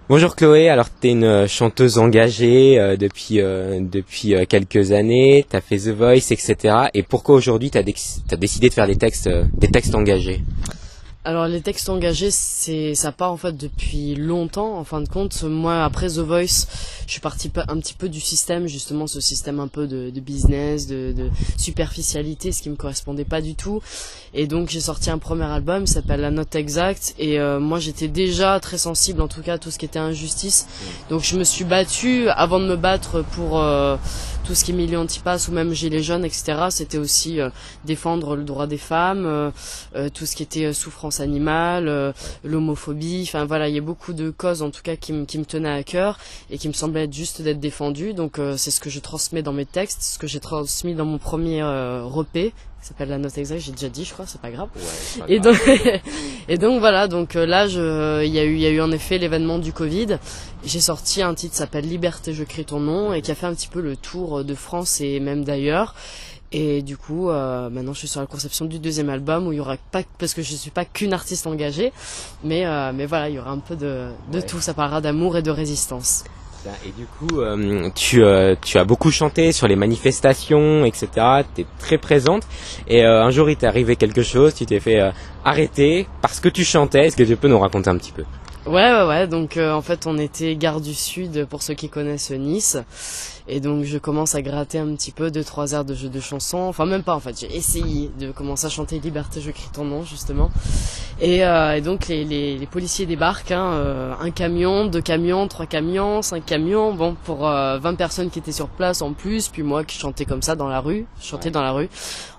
Bonjour Chloé, alors tu es une chanteuse engagée depuis quelques années, tu as fait The Voice, etc. Et pourquoi aujourd'hui tu as décidé de faire des textes engagés? Alors les textes engagés, ça part en fait depuis longtemps. En fin de compte, moi après The Voice, je suis parti un petit peu du système, justement ce système un peu de business, de superficialité, ce qui me correspondait pas du tout. Et donc j'ai sorti un premier album, il s'appelle La Note Exacte. Et moi j'étais déjà très sensible en tout cas à tout ce qui était injustice. Donc je me suis battue avant de me battre pour tout ce qui est milieu anti-pass ou même gilets jaunes, etc. C'était aussi défendre le droit des femmes, tout ce qui était souffrance animale, l'homophobie, enfin voilà, il y a beaucoup de causes en tout cas qui me tenaient à cœur et qui me semblaient être juste d'être défendues. Donc c'est ce que je transmets dans mes textes, ce que j'ai transmis dans mon premier EP qui s'appelle La Note Exacte, j'ai déjà dit je crois, c'est pas grave. Ouais, pas et grave. donc et donc voilà, donc là il y a eu en effet l'événement du Covid. J'ai sorti un titre qui s'appelle Liberté, je crie ton nom et qui a fait un petit peu le tour de France et même d'ailleurs. Et du coup, maintenant je suis sur la conception du deuxième album où il y aura pas, parce que je suis pas qu'une artiste engagée, mais voilà, il y aura un peu de tout. Ça parlera d'amour et de résistance. Et du coup, tu as beaucoup chanté sur les manifestations, etc. Tu es très présente. Et un jour, il t'est arrivé quelque chose, tu t'es fait arrêter parce que tu chantais. Est-ce que tu peux nous raconter un petit peu? Ouais. Donc en fait, on était gare du Sud pour ceux qui connaissent Nice. Et donc je commence à gratter un petit peu 2-3 airs de chansons. Enfin même pas en fait, j'ai essayé de commencer à chanter Liberté, je crie ton nom justement. Et donc les policiers débarquent, un camion, 2 camions, 3 camions, 5 camions, bon pour 20 personnes qui étaient sur place en plus, puis moi qui chantais comme ça dans la rue, je chantais dans la rue.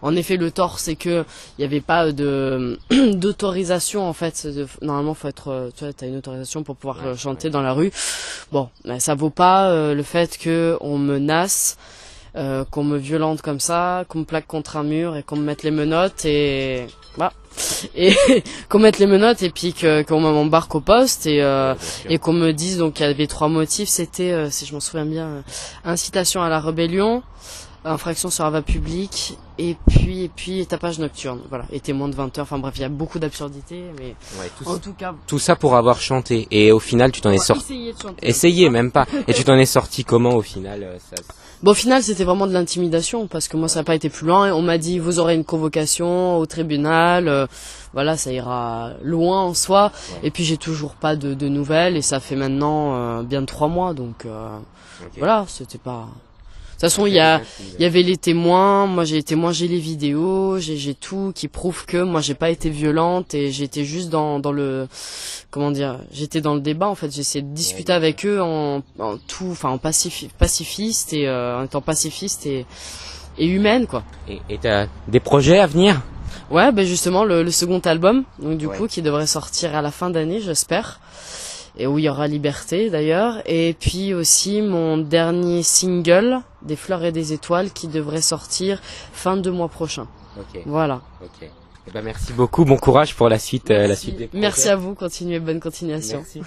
En effet le tort c'est que il y avait pas de d'autorisation en fait, normalement faut être, tu vois, t'as une autorisation pour pouvoir chanter dans la rue. Bon, ben, ça vaut pas le fait que on menace, qu'on me violente comme ça, qu'on me plaque contre un mur et qu'on me mette les menottes et voilà. Et qu'on mette les menottes et puis qu'on m'embarque au poste et qu'on me dise, donc il y avait 3 motifs, c'était si je m'en souviens bien, incitation à la rébellion, infraction sur la voie publique et puis tapage nocturne, voilà, et témoin de 20 heures, enfin bref, il y a beaucoup d'absurdités, mais en tout cas tout ça pour avoir chanté. Et au final, tu t'en es sorti. essayer de chanter. Essayé, même pas. Et tu t'en es sorti comment au final Bon, au final, c'était vraiment de l'intimidation parce que moi, ça n'a pas été plus loin. On m'a dit, vous aurez une convocation au tribunal. Voilà, ça ira loin en soi. Ouais. Et puis, j'ai toujours pas de nouvelles et ça fait maintenant bien de 3 mois. Donc, voilà, c'était pas... De toute façon, il y avait les témoins. Moi, j'ai les témoins, j'ai les vidéos, j'ai tout qui prouve que moi, j'ai pas été violente et j'étais juste dans le, comment dire, j'étais dans le débat. En fait, j'ai essayé de discuter avec eux en pacifiste et en étant pacifiste et humaine, quoi. Et t'as des projets à venir? Ouais, ben justement le second album, donc du coup, qui devrait sortir à la fin d'année, j'espère. Et où il y aura Liberté d'ailleurs, et puis aussi mon dernier single, Des fleurs et des étoiles, qui devrait sortir fin de mois prochain. Ok. Voilà. Ok. Eh ben merci beaucoup, bon courage pour la suite des projets. Merci à vous, bonne continuation. Merci.